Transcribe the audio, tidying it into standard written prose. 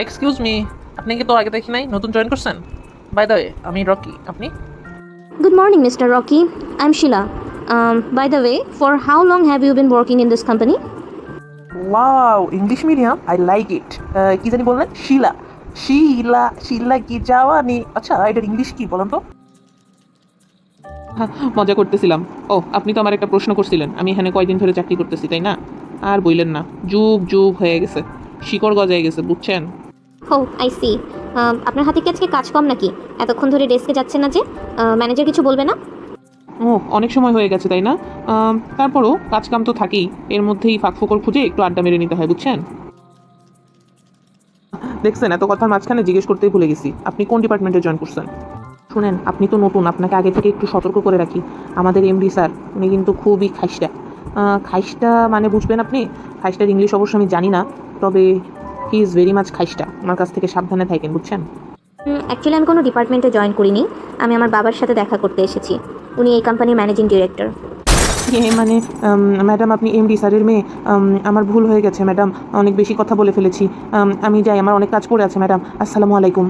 Excuse me, আপনি কি তো আগে দেখি নাই, নতুন জয়েন করছেন? বাই দ্য ওয়ে, আমি রকি, আপনি? Good morning, Mr. Rocky. I'm Sheila. By the way, for how long have you been working in this company? Wow, English medium, I like it. কি জানি বললেন? শিলা। শিলা শিলা কি যাওয়ানি? আচ্ছা, এটার ইংলিশ কি বলেন তো? মজা করতেছিলাম। ও, আপনি তো আমার একটা প্রশ্ন করছিলেন, আমি এখানে কয়দিন ধরে চাকরি করতেছি, তাই না? আর বইলেন না, যুগ যুগ হয়ে গেছে, শিকড় গজায় গেছে, বুঝছেন? Oh, I see. আপনার হাতে কি আজকে কাজ কম নাকি? এতক্ষণ ধরে ডেস্কে যাচ্ছেন না যে? ম্যানেজার কিছু বলবে না? ও, অনেক সময় হয়ে গেছে, তাই না? তারপরও কাজকাম তো থাকেই, এর মধ্যেই ফাঁকফোকর খুঁজে একটু আড্ডা মেরে নিতে হয়, বুঝছেন? দেখছেন, এত কথার মাঝখানে জিজ্ঞেস করতেই ভুলে গেছি, আপনি কোন ডিপার্টমেন্টে জয়েন করছেন? শুনেন, আপনি তো নতুন, আপনাকে আগে থেকে একটু সতর্ক করে রাখি। আমাদের এমডি স্যার, উনি কিন্তু খুবই খাইস্টা। খাইস্টা মানে বুঝবেন আপনি? খাইস্টার ইংলিশ অবশ্য আমি জানি না, তবে হি ইজ ভেরি মাচ খাইস্টা। আমার কাছ থেকে সাবধানে থাকেন, বুঝছেন? অ্যাকচুয়ালি আমি কোনো ডিপার্টমেন্টে জয়েন করিনি। আমি আমার বাবার সাথে দেখা করতে এসেছি। উনি এই কোম্পানির ম্যানেজিং ডিরেক্টর। মানে ম্যাডাম, আপনি এমডি স্যারের মেয়ে। আমার ভুল হয়ে গেছে ম্যাডাম, অনেক বেশি কথা বলে ফেলেছি। আমি যাই, আমার অনেক কাজ পড়ে আছে ম্যাডাম। আসসালামু আলাইকুম।